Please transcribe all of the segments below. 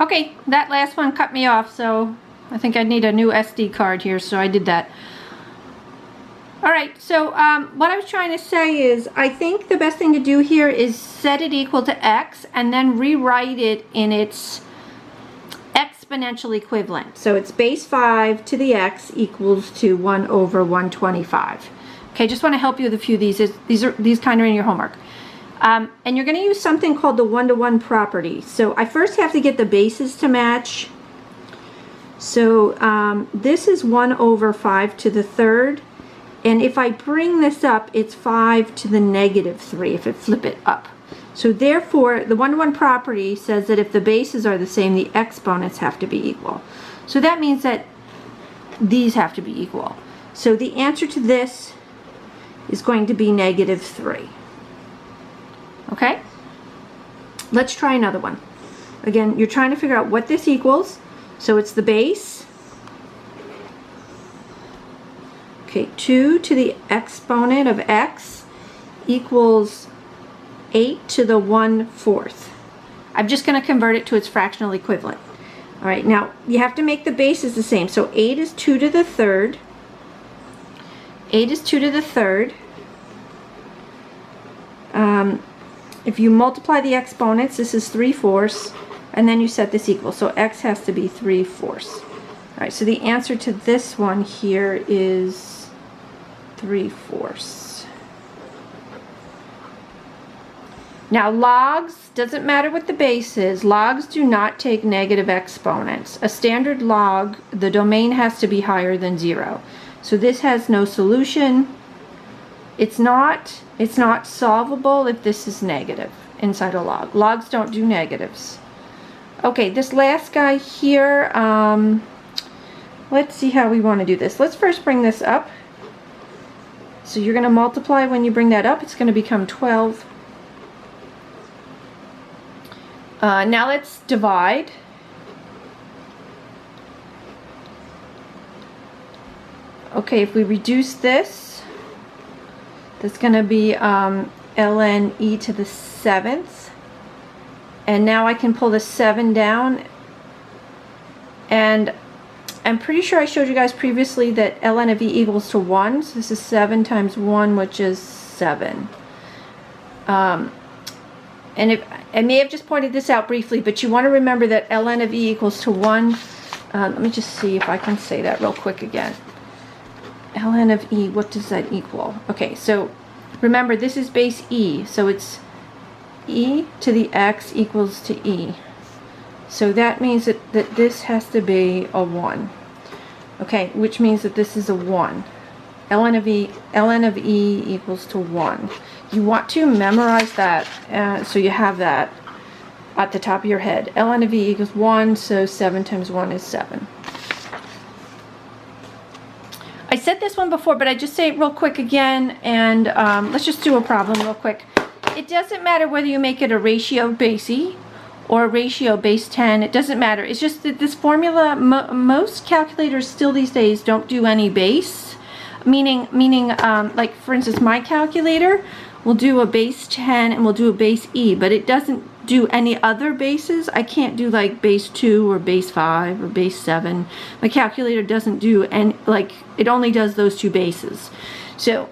Okay, that last one cut me off, so I think I need a new SD card here, so I did that. Alright, so what I was trying to say is, I think the best thing to do here is set it equal to x and then rewrite it in its exponential equivalent. So it's base 5 to the x equals to 1 over 125. Okay, just want to help you with a few of these. These kind of in your homework. And you're going to use something called the one-to-one property. So I first have to get the bases to match. So this is 1 over 5 to the third. And if I bring this up, it's 5 to the negative 3 if I flip it up. So therefore, the one-to-one property says that if the bases are the same, the exponents have to be equal. So that means that these have to be equal. So the answer to this is going to be negative 3. Okay? Let's try another one. Again, you're trying to figure out what this equals. So it's the base. Okay, 2 to the exponent of x equals 8 to the 1/4. I'm just going to convert it to its fractional equivalent. All right, now you have to make the bases the same. So 8 is 2 to the third. 8 is 2 to the third. If you multiply the exponents, this is 3/4, and then you set this equal. So x has to be 3/4. All right, so the answer to this one here is 3/4. Now logs, doesn't matter what the base is, logs do not take negative exponents. A standard log, the domain has to be higher than 0. So this has no solution. It's not solvable if this is negative inside a log. Logs don't do negatives. Okay, this last guy here, let's see how we want to do this. Let's first bring this up. So you're going to multiply when you bring that up. It's going to become 12. Now let's divide. Okay, if we reduce this, that's going to be ln e to the 7th. And now I can pull the 7 down. And I'm pretty sure I showed you guys previously that ln of e equals to 1. So this is 7 times 1, which is 7. And I may have just pointed this out briefly, but you want to remember that ln of e equals to 1. Let me just see if I can say that real quick again. ln of e, what does that equal? Okay, so remember this is base e, so it's e to the x equals to e. So that means that this has to be a 1. Okay, which means that this is a 1. ln of e equals to 1. You want to memorize that so you have that at the top of your head. ln of e equals 1, so 7 times 1 is 7. I said this one before, but I just say it real quick again, and let's just do a problem real quick. It doesn't matter whether you make it a ratio base e or a ratio base 10, it doesn't matter. It's just that this formula, most calculators still these days don't do any base, meaning like for instance my calculator will do a base 10 and will do a base e, but it doesn't do any other bases. I can't do like base 2 or base 5 or base 7. My calculator doesn't do any, like it only does those two bases. So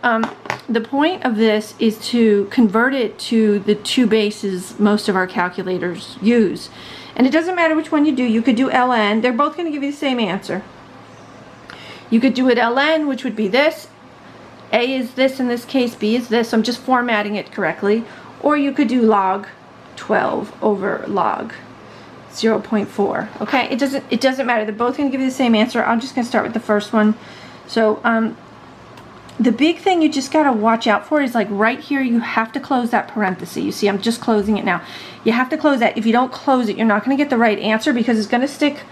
the point of this is to convert it to the two bases most of our calculators use. And it doesn't matter which one you do. You could do ln. They're both going to give you the same answer. You could do it ln, which would be this. A is this in this case, B is this. I'm just formatting it correctly. Or you could do log 12 over log 0.4. Okay, it doesn't matter. They're both going to give you the same answer. I'm just going to start with the first one. So the big thing you just got to watch out for is like right here you have to close that parenthesis. You see I'm just closing it now. You have to close that. If you don't close it, you're not going to get the right answer because it's going to stick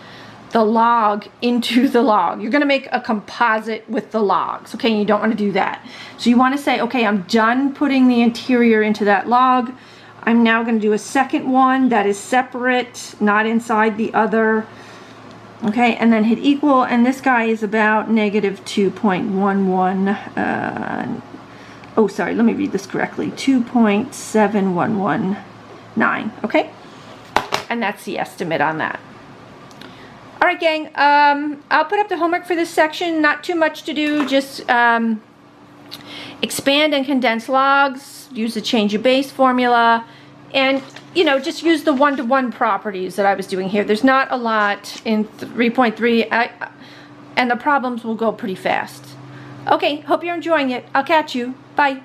the log into the log. You're going to make a composite with the logs, okay, and you don't want to do that. So you want to say, okay, I'm done putting the interior into that log. I'm now going to do a second one that is separate, not inside the other. Okay, and then hit equal, and this guy is about negative 2.11, oh sorry, let me read this correctly, 2.7119, okay? And that's the estimate on that. All right, gang, I'll put up the homework for this section. Not too much to do, just expand and condense logs, use the change of base formula, and, you know, just use the one-to-one properties that I was doing here. There's not a lot in 3.3, and the problems will go pretty fast. Okay, hope you're enjoying it. I'll catch you. Bye.